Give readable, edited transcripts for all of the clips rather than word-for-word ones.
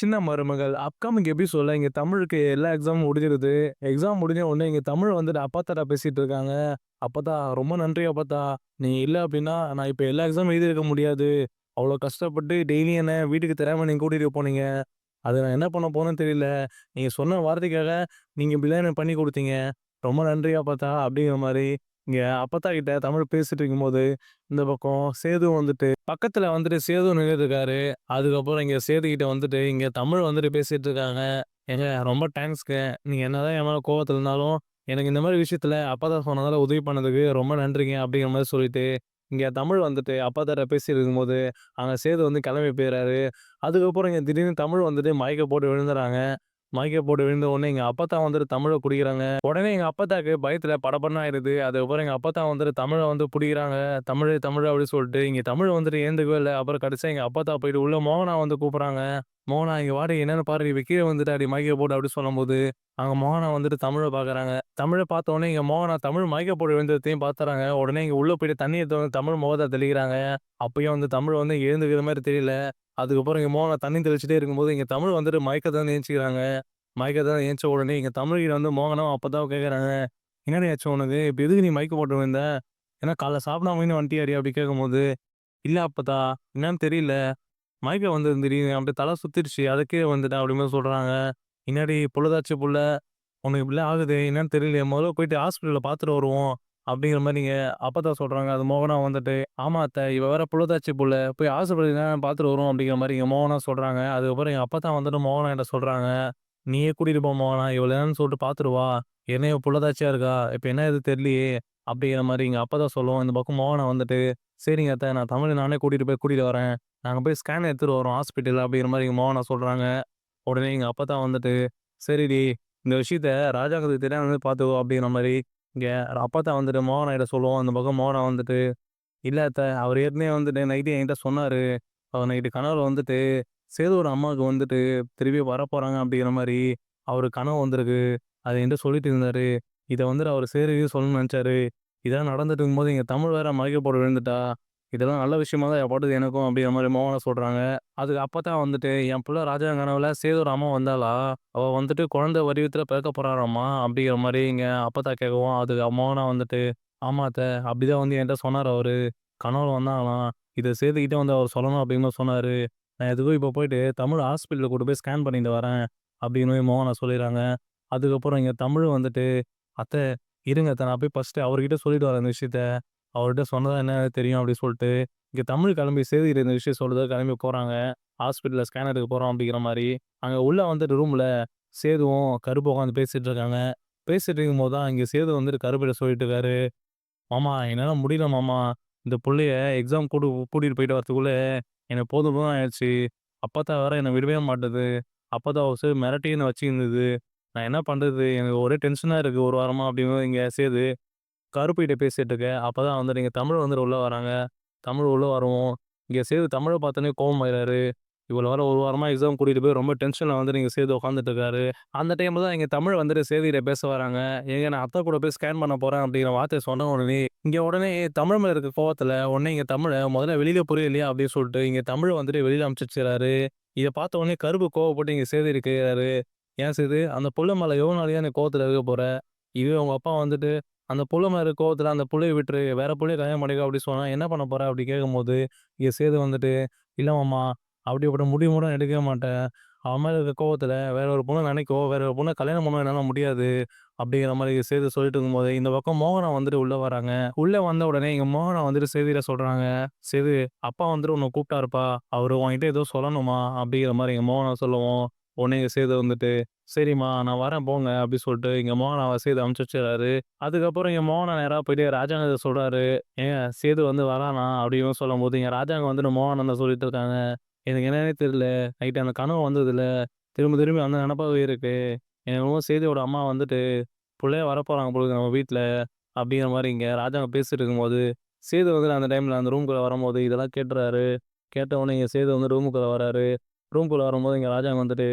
சின்ன மருமகள் அப்கமிங் எபிசோட்ல இங்க தமிழுக்கு எல்லா எக்ஸாமும் முடிஞ்சிருது. எக்ஸாம் முடிஞ்ச உடனே இங்க தமிழ் வந்துட்டு அப்பாத்தாட்ட பேசிட்டு இருக்காங்க. "அப்பத்தா ரொம்ப நன்றி அப்பத்தா. நீங்க இல்ல அப்டின்னா நான் இப்ப எல்லா எக்ஸாமும் எழுதியிருக்க முடியாது. அவ்ளோ கஷ்டப்பட்டு டெய்லியும் என்ன வீட்டுக்கு தெரியாம நீங்க கூட்டிட்டு போனீங்க. அத நான் என்ன பண்ண போறேன்னு தெரியல. நீங்க சொன்ன வார்த்தைக்காக நீங்க இப்படிலாம் எனக்கு பண்ணி குடுத்தீங்க. ரொம்ப நன்றி அப்பத்தா" அப்படிங்கிற மாரி இங்க அப்பத்தா கிட்ட தமிழ் பேசிட்டு இருக்கும்போது, இந்த பக்கம் சேது வந்துட்டு பக்கத்துல வந்துட்டு சேது நின்னுட்டு இருக்காரு. அதுக்கப்புறம் இங்க சேது கிட்ட வந்துட்டு இங்க தமிழ் வந்துட்டு பேசிட்டு இருக்காங்க. "ஏங்க ரொம்ப தேங்க்ஸ்ங்க. நீங்க என்னதான் என் மேல கோவத்துல இருந்தாலும், எனக்கு இந்த மாரி விஷயத்துல அப்பத்தா சொன்னதால உதவி பண்ணதுக்கு ரொம்ப நன்றிங்க" அப்படிங்கிற மாரி சொல்லிட்டு, இங்க தமிழ் வந்துட்டு அப்பாத்தாட்ட பேசிட்டு இருக்கும்போது, அங்க சேது வந்து கிளம்பி போயிறாரு. அதுக்கப்புறம் இங்க திடீர்னு தமிழ் வந்துட்டு மயக்கம் போட்டு விழுந்துறாங்க. மயக்கம் போட்டு விழுந்த உடனே எங்க அப்பத்தா வந்துட்டு தமிழ புடிக்கிறாங்க. உடனே எங்க அப்பத்தாக்கு பயத்துல படபடன்னு ஆயிடுது. அதுக்கப்புறம் எங்க அப்பத்தா வந்துட்டு தமிழ வந்து புடிக்கிறாங்க. "தமிழு, தமிழு" அப்படின்னு சொல்லிட்டு. இங்க தமிழ் வந்துட்டு ஏந்துக்கவே இல்ல. அப்புறம் கடைசியா எங்க அப்பத்தா போயிட்டு உள்ள மோகனா வந்து கூப்பிடுறாங்க. "மோகனா இங்க வாடி என்னன்னு பாரு. இவ கீழ விழுந்துட்டாடி மயக்கம் போட்டு" அப்படின்னு சொல்லும்போது, அங்க மோகனா வந்துட்டு தமிழ பார்க்குறாங்க. தமிழ பார்த்த உடனே இங்க மோகனா தமிழ் மயக்கம் போட்டு விழுந்ததையும் பார்த்துறாங்க. உடனே இங்க உள்ள போயிட்டு தண்ணீய எடுத்து வந்து தமிழ் முகத்துல தெளிக்கிறாங்க. அப்பயும் வந்து தமிழ் வந்து எழுந்துக்கிற மாரி தெரியல. அதுக்கப்புறம் இங்க மோகனா தண்ணி தெளிச்சுட்டே இருக்கும்போது, இங்க தமிழ் வந்துட்டு மயக்கத்துல எந்திரிச்சுக்கிறாங்க. மயக்கத்துல எந்திச்ச உடனே எங்க தமிழ்கிட்ட வந்து மோகனும் அப்பதான் கேட்குறாங்க. "என்னடி ஆச்சு உனக்கு? இப்ப எதுக்கு நீ மயக்கம் போட்டு விழுந்த? ஏன்னா காலைல சாப்பிடாம வந்துட்டியாடி?" அப்படி கேட்கும்போது, "இல்ல அப்பத்தா, என்னன்னு தெரியல. மயக்கம் வந்தது திடீர்னு. அப்படியே தலை சுத்திருச்சு. அதுக்கு கீழ விழுந்துட்டேன்." அப்படி மாரி சொல்றாங்க. "என்னாடி பொழுதாச்சு புள்ள? உனக்கு இப்படிலாம் ஆகுது. என்னன்னு தெரியலையே. மொதல்ல போயிட்டு ஹாஸ்பிட்டல்ல பார்த்துட்டு வருவோம்." அப்படிங்கிற மாரி இங்க அப்பத்தா சொல்றாங்க. அது மோகனா வந்துட்டு, "ஆமா அத்த. இவ வேற புழுதாச்சி புள்ள. போய் ஹாஸ்பிட்டல் பார்த்துட்டு வருவோம்." அப்படிங்கிற மாரி இங்க மோகனா சொல்றாங்க. அதுக்கப்புறம் எங்க அப்பத்தா வந்துட்டு மோகனா கிட்ட சொல்றாங்க. "நீயே கூட்டிட்டு போ மோகனா. இவள என்னன்னு சொல்லிட்டு பார்த்துட்டு வா. ஏன்னா இவ புள்ளத்தாச்சியா இருக்கா. இப்ப என்ன ஏது தெரியலையே." அப்படிங்கிற மாரி எங்க அப்பா தான் சொல்லவும், இந்த பக்கம் மோகனா வந்துட்டு, "சரிங்க அத்த. நான் தமிழ நானே கூட்டிட்டு வரேன். நாங்க போய் ஸ்கேன் எடுத்துட்டு வரோம் ஹாஸ்பிட்டல்ல." அப்படிங்கிற மாரி எங்க மோகனா சொல்றாங்க. உடனே எங்க அப்பத்தா வந்துட்டு, "சரிடி. இந்த விஷயத்த ராஜாங்கத்துக்கு தெரியாம பார்த்துக்கோ." அப்படிங்கிற மாரி இங்க அப்பத்தா வந்துட்டு மோகனா கிட்ட சொல்லவும், அந்த பக்கம் மோகனா வந்துட்டு, "இல்ல அத்த. அவரு ஏற்கனவே வந்துட்டு நைட்டு என்கிட்ட சொன்னாரு. அவர் நைட்டு கனவுல வந்துட்டு, சேதுவோட அம்மாவுக்கு வந்துட்டு திருப்பி வரப்போறாங்க அப்படிங்கிற மாரி அவருக்கு கனவு வந்திருக்கு. அத என்ட்ட சொல்லிட்டு இருந்தாரு. இத வந்துட்டு அவரு சேதுகிட்டயும் சொல்லணும்னு நெனச்சாரு. இதெல்லாம் நடந்துட்டு இருக்கும்போது எங்க தமிழ் வேற மயக்க போட்டு விழுந்துட்டா. இதெல்லாம் நல்ல விஷயமா தான் எப்பாட்டுக்கு எனக்கும்" அப்படிங்கிற மாரி மோகனா சொல்றாங்க. அதுக்கு அப்பத்தா வந்துட்டு, "என் புள்ள ராஜா கனவுல சேதுவோட அம்மா வந்தாளா? அவ வந்துட்டு குழந்தை வடிவத்துல பிறக்க போறாளாம்மா" அப்படிங்கிற மாரி இங்க அப்பத்தா கேட்கவும், அதுக்கு மோகனா வந்துட்டு, "ஆமா அத்த. அப்படிதான் வந்து என்ட்ட சொன்னாரு அவரு. கனவுல வந்தாங்களாம். இத சேதுகிட்ட வந்து அவர் சொல்லணும்" அப்படிங்கிற மாரி சொன்னாரு. "நான் எதுக்கும் இப்ப போயிட்டு தமிழ ஹாஸ்பிட்டல்ல கூட்டு போய் ஸ்கேன் பண்ணிட்டு வரேன்." அப்படின்னு மாரி மோகனா சொல்லிர்றாங்க. அதுக்கப்புறம் இங்க தமிழ் வந்துட்டு, "அத்த இருங்க அத்த. நான் போய் ஃபர்ஸ்ட்டு அவர்கிட்ட சொல்லிட்டு வரேன் இந்த விஷயத்த. அவர்ட்ட சொன்னா தான் என்ன தெரியும்." அப்படின்னு சொல்லிட்டு, இங்க தமிழ் கிளம்பி சேதுகிட்ட இந்த விஷயம் சொல்றதுக்கு கிளம்பி போறாங்க. ஹாஸ்பிட்டல்ல ஸ்கேன் எடுக்க போறோம் அப்படிங்கிற மாரி. அங்க உள்ள வந்துட்டு ரூம்ல சேதுவும், கருப்பும் உட்காந்து பேசிட்டு இருக்காங்க. பேசிட்டு இருக்கும்போது தான் இங்க சேது வந்துட்டு கருப்புட்ட சொல்லிட்டு இருக்காரு. "மாமா என்னால முடியல மாமா. இந்த புள்ளைய எக்ஸாம் கூட்டிட்டு போயிட்டு வரதுக்குள்ள எனக்கு போதும் போதும்ன்னு ஆயிடுச்சு. அப்பத்தா வேற என்ன விடவே மாட்டுது. அப்பத்தா ஒரு சைடு மிரட்டியே என்ன வச்சுருந்தது. நான் என்ன பண்றது? எனக்கு ஒரே டென்ஷனா இருக்கு ஒரு வாரமா" அப்படின்னு இங்க சேது கருப்புகிட்ட பேசிட்டு இருக்க. அப்பதான் வந்துட்டு இங்க தமிழ் வந்துட்டு உள்ள வராங்க. தமிழ் உள்ள வரவும், இங்க சேது தமிழ பார்த்தோனே கோவமாயிறாரு. இவள வேற ஒரு வாரமா எக்ஸாம் கூட்டிட்டு போய் ரொம்ப டென்ஷன்ல வந்துட்டு இங்க சேது உட்காந்துட்டு இருக்காரு. அந்த டைம்ல தான் இங்க தமிழ் வந்துட்டு சேதுகிட்ட பேச வராங்க. "ஏங்க நான் அத்த கூட போய் ஸ்கேன் பண்ண போறேன்" அப்படிங்கிற வார்த்தைய சொன்ன உடனே, இங்க உடனே தமிழ் மேல இருக்க கோவத்துல உடனே இங்க தமிழ "முதல்ல வெளியில புரியலையா?" அப்படின்னு சொல்லிட்டு இங்க தமிழ வந்துட்டு வெளியில அனுப்பிச்சு வச்சுறாரு. இத பார்த்த உடனே கருப்பு கோவப்பட்டு இங்க சேதுகிட்ட கேட்கிறாரு. "ஏன் சேது அந்த புள்ள மேல எவ்வளோ நாளைக்கு நீ கோவத்துல இருக்க போற? இதுவே உங்க அப்பா வந்துட்டு அந்த புள்ள மேல இருக்க கோவத்துல அந்த புள்ளைய விட்டுரு. வேற புள்ளைய கல்யாணம் பண்ணிக்கோ" அப்படி சொன்னா, "என்ன பண்ண போற?" அப்படி கேட்கும்போது, இங்க சேது வந்துட்டு, "இல்ல மாமா. அப்படிப்பட்ட முடிவு கூட நான் எடுக்கவே மாட்டேன். அவன் மேல இருக்க கோவத்துல வேற ஒரு பொண்ண நினைக்கோ, வேற ஒரு பொண்ண கல்யாணம் பண்ணவும் என்னால முடியாது." அப்படிங்கிற மாரி சேது சொல்லிட்டு இருக்கும்போது, இந்த பக்கம் மோகனா வந்துட்டு உள்ள வராங்க. உள்ள வந்த உடனே இங்க மோகனா வந்துட்டு சேதுகிட்ட சொல்றாங்க. "சேது அப்பா வந்துட்டு உன்ன கூப்பிட்டாருப்பா. அவரு உன்கிட்ட ஏதோ சொல்லணுமா?" அப்படிங்கிற மாரி இங்க மோகனா சொல்லவும், உடனே இங்க சேது வந்துட்டு, "சரிம்மா நான் வரேன் போங்க" அப்படி சொல்லிட்டு இங்க மோகனாவ சேது அனுப்பிச்சு வச்சுறாரு. அதுக்கப்புறம் இங்க மோகனா நேரா போயிட்டு ராஜாங்க சொல்றாரு. "ஏங்க சேது வந்து வரானா?" அப்படின்னு சொல்லும்போது, இங்க ராஜாங்க வந்துட்டு மோகனாண்ட சொல்லிட்டு இருக்காங்க. "எனக்கு என்னன்னே தெரியல. நைட்டு அந்த கனவு வந்ததுல, திரும்ப திரும்பி அந்த நெனப்பாவே இருக்கு. எனக்கு என்னமோ சேதுவோட அம்மா வந்துட்டு, புள்ளையா வரப்போறாங்க போல இருக்கு நம்ம வீட்ல." அப்படிங்கிற மாரி இங்க ராஜாங்க பேசிட்டு இருக்கும்போது, சேது வந்து அந்த டைம்ல அந்த ரூம்குள்ள வரும்போது இதெல்லாம் கேட்டுறாரு. கேட்ட உடனே இங்க சேது வந்து ரூமுக்குள்ள வராரு. ரூம்குள்ள வரும்போது இங்க ராஜாங்க வந்துட்டு,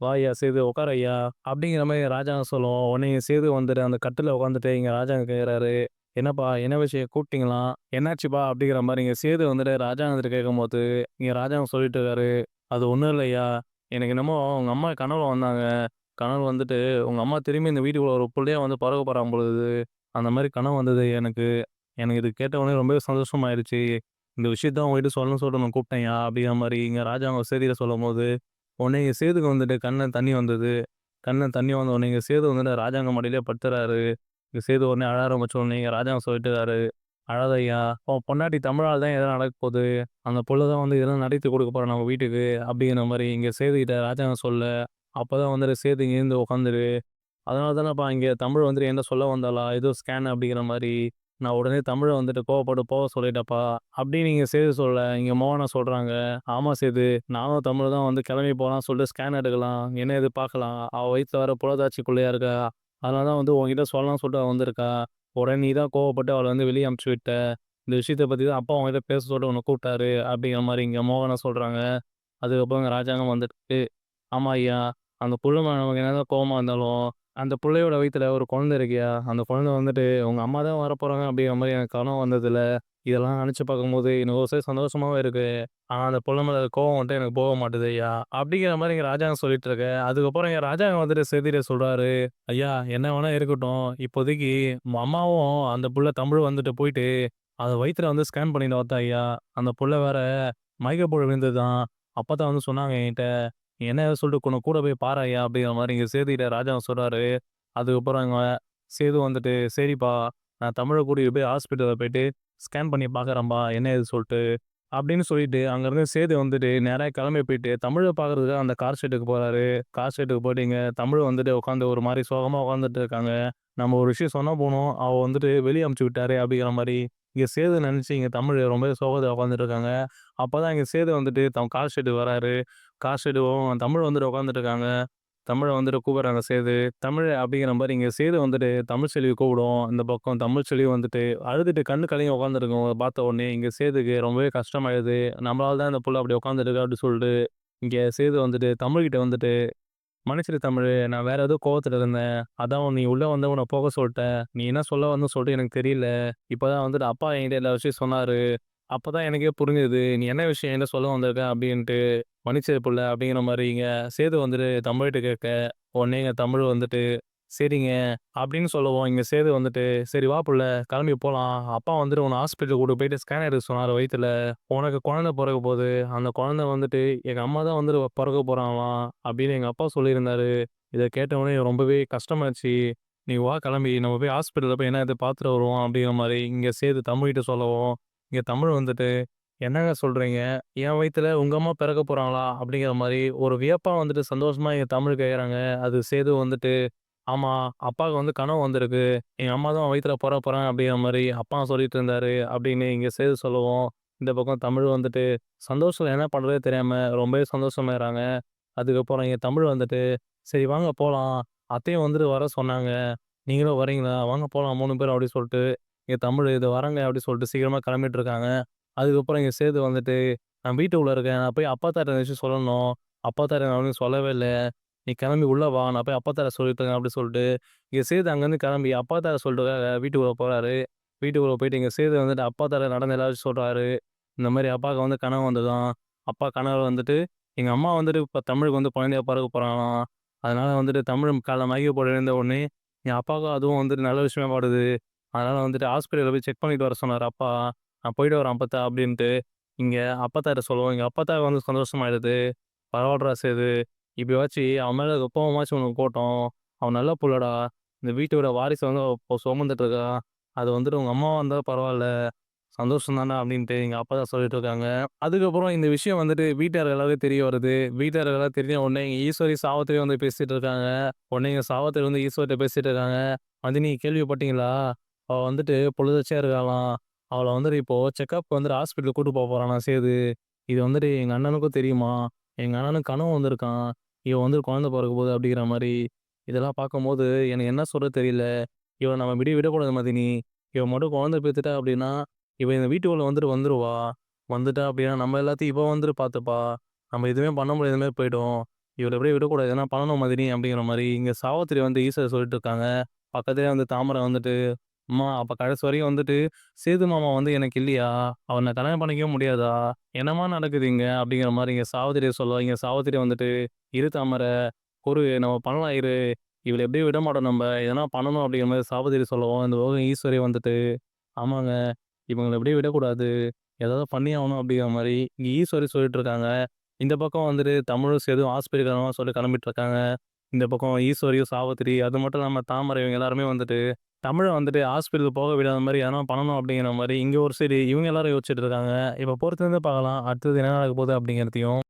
"வா ஐயா சேது உட்காரு ஐயா" அப்படிங்கிற மாரி ராஜாங்க சொல்லவும், உடனே இங்க சேது வந்துட்டு அந்த கட்டில்ல உட்காந்துட்டு இங்க ராஜாங்க கேட்குறாரு. "என்னப்பா என்ன விஷயம் கூப்பிட்டீங்களா? என்னாச்சுப்பா?" அப்படிங்கிற மாரி இங்க சேது வந்துட்டு ராஜாங்ககிட்ட கேட்கும்போது, இங்க ராஜாங்க சொல்லிட்டு இருக்காரு. "அது ஒண்ணும் இல்லையா. எனக்கு என்னமோ உங்க அம்மா கனவுல வந்தாங்க. கனவுல வந்துட்டு, உங்க அம்மா திரும்பி இந்த வீட்டுக்குள்ள ஒரு புள்ளையா வந்து பொறக்க போறாங்க போல இருக்குது. அந்த மாரி கனவு வந்தது எனக்கு. எனக்கு இது கேட்ட உடனே ரொம்பவே சந்தோஷமாயிருச்சு. இந்த விஷயத்த உங்ககிட்ட சொல்லணும்னு சொல்லிட்டு நான் கூப்பிட்டேன்யா, அப்படிங்கிற மாரி இங்க ராஜாங்க செய்தியில சொல்லும்போது, உடனே எங்க சேதுக்கு வந்துட்டு கண்ல தண்ணி வந்தது. கண்ல தண்ணி வந்த உடனே எங்க சேது வந்துட்டு ராஜாங்க மடியிலேயே படுத்துறாரு. எங்க சேது உடனே அழ ஆரம்பிச்ச உடனே எங்க ராஜாங்க சொல்லிட்டுருக்காரு, "அழாத ஐயா, உன் பொண்டாட்டி தமிழால தான் எதனா நடக்க போது. அந்த புள்ள தான் வந்து இதெல்லாம் நடத்தி குடுக்க போறா நம்ம வீட்டுக்கு." அப்படிங்கிற மாரி இங்க சேதுகிட்ட ராஜாங்க சொல்ல, அப்பதான் வந்துட்டு சேது எழுந்து உட்காந்துரு, "அதனால தானப்பா இங்க தமிழ் வந்துட்டு என்ட்ட சொல்ல வந்தாளா? ஏதோ ஸ்கேன் அப்படிங்கிற மாரி. நான் உடனே தமிழ வந்துட்டு கோவப்பட்டு போக சொல்லிட்டேன்ப்பா." அப்படின்னு இங்க சேது சொல்ல, இங்க மோகனா சொல்றாங்க, "ஆமா சேது, நானும் தமிழ் தான் வந்து கிளம்பி போலாம்னு சொல்லிட்டு ஸ்கேன் எடுக்கலாம். என்ன ஏது பார்க்கலாம். அவ வயித்துல வேற புரட்டாச்சி குள்ளையா இருக்கா. அதனால தான் வந்து உன்கிட்ட சொல்லலாம்னு சொல்லிட்டு அவ வந்திருக்கா. உடனே நீ தான் கோவப்பட்டு அவள வந்து வெளிய அனுப்பிச்சு விட்ட. இந்த விஷயத்த பத்தி தான் அப்பா உன்கிட்ட பேச சொல்லிட்டு உன்ன கூப்பிட்டாரு." அப்படிங்கிற மாரி இங்க மோகனா சொல்றாங்க. அதுக்கப்புறம் இங்க ராஜாங்கம் வந்துட்டு, "ஆமா ஐயா, அந்த புள்ள மேல நமக்கு என்னதான் கோவமா இருந்தாலும், அந்த புள்ளையோட வயித்துல ஒரு குழந்தை இருக்குயா. அந்த குழந்தை வந்துட்டு உங்க அம்மா தான் வரப்போறாங்க அப்படிங்கிற மாரி எனக்கு கனவு வந்ததுல, இதெல்லாம் நெனச்சு பார்க்கும்போது எனக்கு ஒரு சைடு சந்தோஷமாவும் இருக்கு. ஆனா அந்த புள்ள மேல கோவம் வந்துட்டு எனக்கு போக மாட்டுது ஐயா." அப்படிங்கிற மாரி எங்க ராஜாங்க சொல்லிட்டு இருக்க. அதுக்கப்புறம் எங்க ராஜாங்க வந்துட்டு செதிர சொல்றாரு, "ஐயா என்ன வேணா இருக்கட்டும். இப்போதைக்கு உங்க அம்மாவும் அந்த புள்ள தமிழ் வந்துட்டு போயிட்டு, அத வயித்துல வந்து ஸ்கேன் பண்ணிட்டு வரட்டும் ஐயா. அந்த புள்ள வேற மயக்க போட்டு விழுந்ததாம். அப்பதான் வந்து சொன்னாங்க என்கிட்ட. என்ன ஏது சொல்லிட்டு கூட போய் பாரேன்யா" அப்படிங்கிற மாரி இங்க சேதுகிட்ட ராஜா சொல்றாரு. அதுக்கப்புறம் இங்க சேது வந்துட்டு, "சரிப்பா, நான் தமிழ கூட்டிட்டு போய் ஹாஸ்பிட்டல்ல போயிட்டு ஸ்கேன் பண்ணி பார்க்குறேன்பா, என்ன ஏது சொல்ட்டு." அப்படின்னு சொல்லிட்டு அங்கருந்து சேது வந்துட்டு நேரா கிளம்பி போயிட்டு தமிழ பார்க்கறதுக்காக அந்த கார் ஷெட்டுக்கு போறாரு. கார் ஷெட்டுக்கு போயிட்டு இங்க தமிழ் வந்துட்டு உட்காந்து ஒரு மாரி சோகமா உட்காந்துட்டு இருக்காங்க. நம்ம ஒரு விஷயம் சொன்னா போனோம், அவ வந்துட்டு வெளிய அனுப்பிச்சு விட்டாரே அப்படிங்கிற மாரி இங்க சேது நெனச்சு இங்க தமிழ் ரொம்பவே சோகத்துல உட்காந்துட்டு இருக்காங்க. அப்பதான் இங்க சேது வந்துட்டு கார் ஷெட்டுக்கு வராரு. கார் ஷெட்டுவும் தமிழ் வந்துட்டு உட்காந்துட்டு இருக்காங்க. தமிழ வந்துட்டு கூப்பிடுறாங்க சேது. தமிழ் அப்படிங்கிற மாரி இங்க சேது வந்துட்டு தமிழ் செல்வி கூப்பிடும். இந்த பக்கம் தமிழ் செல்வி வந்துட்டு அழுதுட்டு கண்ணு கலங்கி உட்காந்துருக்கும் பார்த்த உடனே இங்க சேதுக்கு ரொம்பவே கஷ்டமாயிடுது. நம்மளால தான் இந்த புள்ள அப்படி உட்காந்துருக்கு அப்படி சொல்லிட்டு, இங்க சேது வந்துட்டு தமிழ்கிட்ட வந்துட்டு, "மன்னிச்சிடு தமிழு. நான் வேற ஏதோ கோவத்துல இருந்தேன். அதான் நீ உள்ள வந்து உன்ன போக சொல்ட்டேன். நீ என்ன சொல்ல வந்தன்னு சொல்லிட்டு எனக்கு தெரியல. இப்பதான் வந்துட்டு அப்பா என்கிட்ட எல்லா விஷயம் சொன்னாரு. அப்பதான் எனக்கே புரிஞ்சது. நீ என்ன விஷயம் என்கிட்ட சொல்ல வந்திருக்க அப்படின்ட்டு. மன்னிச்சிடு புள்ள." அப்படிங்கிற மாரி இங்க சேது வந்துட்டு தமிழ்ட்ட கேட்க, உடனே இங்க தமிழ் வந்துட்டு, "சரிங்க." அப்படின்னு சொல்லவும், இங்க சேது வந்துட்டு, "சரி வா புள்ள, கிளம்பி போலாம். அப்பா வந்துட்டு உன்ன ஹாஸ்பிட்டல் கூட்டிட்டு போயிட்டு ஸ்கேன் எடுக்க சொன்னாரு வயித்துல. உனக்கு குழந்தை பொறக்க போது. அந்த குழந்தை வந்துட்டு எங்க அம்மா தான் வந்து பொறக்க போறாங்களாம்." அப்படின்னு எங்க அப்பா சொல்லியிருந்தாரு. இத கேட்ட உடனே எனக்கு ரொம்பவே கஷ்டமாச்சு. "நீ வா கிளம்பி நம்ம போய் ஹாஸ்பிட்டல்ல போய் என்ன ஏது பார்த்துட்டு வருவோம்." அப்படிங்கிற மாரி இங்க சேது தமிழ்கிட்ட சொல்லவும், இங்க தமிழ் வந்துட்டு, "என்னங்க சொல்றீங்க? என் வயித்துல உங்க அம்மா பிறக்க போறாங்களா?" அப்படிங்கிற மாரி ஒரு வியப்பா வந்துட்டு சந்தோஷமா எங்க தமிழ் கேட்கறாங்க. அது சேது வந்துட்டு, "ஆமா, அப்பாவுக்கு வந்து கனவு வந்திருக்கு. எங்க அம்மா தான் வயித்துல பொறக்க போறாங்க அப்படிங்கிற மாரி அப்பா சொல்லிட்டு இருந்தாரு." அப்படின்னு இங்க சேது சொல்லவும், இந்த பக்கம் தமிழ் வந்துட்டு சந்தோஷத்துல என்ன பண்றதே தெரியாம ரொம்பவே சந்தோஷமாயிறாங்க. அதுக்கப்புறம் என் தமிழ் வந்துட்டு, "சரி வாங்க போலாம். அத்தையும் வந்துட்டு வர சொன்னாங்க. நீங்களும் வரீங்களா? வாங்க போலாம் 3 பேரும்." அப்படி சொல்ட்டு, என் தமிழ் "இதோ வரேங்க" அப்படி சொல்லிட்டு சீக்கிரமா கிளம்பிட்டு இருக்காங்க. அதுக்கப்புறம் எங்க சேது வந்துட்டு, "நான் வீட்டுக்குள்ள இருக்கேன். நான் போய் அப்பாத்தாட்ட ஏதாச்சும் சொல்லணும். அப்பாத்தாட்ட நான் ஒண்ணும் சொல்லவே இல்ல. நீ கிளம்பி உள்ள வா. நான் போய் அப்பாத்தாட்ட சொல்லிட்டுறேன்." அப்படி சொல்லிட்டு, எங்க சேது அங்கருந்து கிளம்பி அப்பாத்தாட்ட சொல்றதுக்காக வீட்டுக்குள்ள போறாரு. வீட்டுக்குள்ள போயிட்டு எங்க சேது வந்துட்டு அப்பாத்தாட்ட நடந்த எல்லா விஷயம் சொல்றாரு. இந்த மாரி அப்பாவுக்கு வந்து கனவு வந்ததாம். அப்பா கனவுல வந்துட்டு, எங்க அம்மா வந்துட்டு இப்ப தமிழுக்கு வந்து குழந்தையா பொறக்க போறாங்களாம். அதனால வந்துட்டு தமிழ் காலைல மயக்க போட்டு எழுந்த உடனே, என் அப்பாவுக்கும் அதுவும் வந்துட்டு நல்ல விஷயமா படுது. அதனால வந்துட்டு ஹாஸ்பிட்டல்ல போய் செக் பண்ணிட்டு வர சொன்னாரு அப்பா. "நான் போயிட்டு வரேன் அப்பத்தா" அப்படின்ட்டு, இங்க அப்பத்தாட்ட சொல்லவும், எங்க அப்பத்தாவுக்கு வந்து சந்தோஷமாயிடுது. "பரவால்லடா சேது, இப்பயாச்சு அவன் மேல கோவமாச்சும் உனக்கு போட்டும். அவன் நல்ல புள்ளடா. இந்த வீட்டோட வாரிச வந்து அவ இப்போ சுமந்துட்டு இருக்கா. அது வந்துட்டு உங்க அம்மாவா இருந்தா பரவால்ல. சந்தோஷம் தான்டா" அப்படின்ட்டு எங்க அப்பா தான் சொல்லிட்டு இருக்காங்க. அதுக்கப்புறம் இந்த விஷயம் வந்துட்டு வீட்டார் எல்லாருக்கும் தெரிய வருது. வீட்டார் எல்லாம் தெரிஞ்ச உடனே இங்க ஈஸ்வரி, சாவித்திரி வந்து பேசிட்டு இருக்காங்க. உடனே இங்க சாவித்திரி வந்து ஈஸ்வரிட்ட பேசிட்டு இருக்காங்க. "வந்தினி கேள்விப்பட்டீங்களா? அவ வந்துட்டு பொழுதேச்சியா இருக்காளாம். அவள வந்துட்டு இப்போ செக்கப் வந்துட்டு ஹாஸ்பிட்டல் கூட்டு போறானாம் சேது. இது வந்துட்டு எங்க அண்ணனுக்கும் தெரியுமா? எங்க அண்ணனுக்கு கனவு வந்திருக்காம். இவ வந்து குழந்தை பொறக்க போகுது" அப்படிங்கிற மாரி. இதெல்லாம் பார்க்கும்போது எனக்கு என்ன சொல்றது தெரியல. இவள நம்ம விடக்கூடாது மதினி. இவ மட்டும் குழந்தை பெத்துட்டா அப்படின்னா, இவ இந்த வீட்டுக்குள்ள வந்துட்டு வந்துருவா. வந்துட்டா அப்படின்னா நம்ம எல்லாத்தையும் இவ வந்துட்டு பார்த்துப்பா. நம்ம எதுவுமே பண்ண முடியாத மாரி போயிடும். இவள எப்படியும் விடக்கூடாது. எதனா பண்ணணும் மதினி அப்படிங்கிற மாரி இங்க சாவித்திரி வந்து ஈஸ்வரி சொல்லிட்டு இருக்காங்க. பக்கத்திலேயே வந்து தாமரை வந்துட்டு, அம்மா அப்ப கடைசி வரைக்கும் வந்துட்டு, "சேது மாமா வந்து எனக்கு இல்லையா? அவர நான் கல்யாணம் பண்ணிக்கவே முடியாதா? என்னம்மா நடக்குது இங்க?" அப்படிங்கிற மாரி இங்க சாவித்திரிய சொல்ல, இங்க சாவித்திரி வந்துட்டு, "இரு தாமர, பொறு நம்ம பண்ணலாம் இரு. இவள எப்படியும் விட மாட்டோம் நம்ப. எதனா பண்ணணும்." அப்படிங்கிற மாரி சாவித்திரி சொல்லவும், இந்த பக்கம் ஈஸ்வரி வந்துட்டு, "ஆமாங்க, இவங்கள எப்படியும் விடக்கூடாது. ஏதாவது பண்ணியே ஆகணும்." அப்படிங்கிற மாரி இங்க ஈஸ்வரி சொல்லிட்டு இருக்காங்க. இந்த பக்கம் வந்துட்டு தமிழும் சேதும் ஹாஸ்பிட்டல் கிளம்புறோம்னு சொல்லிட்டு கிளம்பிட்டு இருக்காங்க. இந்த பக்கம் ஈஸ்வரியும், சாவித்திரி அது மட்டும் இல்லாம தாமரை இவங்க எல்லாருமே வந்துட்டு, தமிழ வந்துட்டு ஹாஸ்பிட்டலுக்கு போக விடாத மாரி எதனா பண்ணணும் அப்படிங்கிற மாரி இங்க ஒரு சைடு இவங்க எல்லாரும் யோசிச்சுட்டு இருக்காங்க. இப்ப பொறுத்திருந்து பார்க்கலாம். அடுத்தது என்ன நடக்க போகுது அப்படிங்கிறதையும்.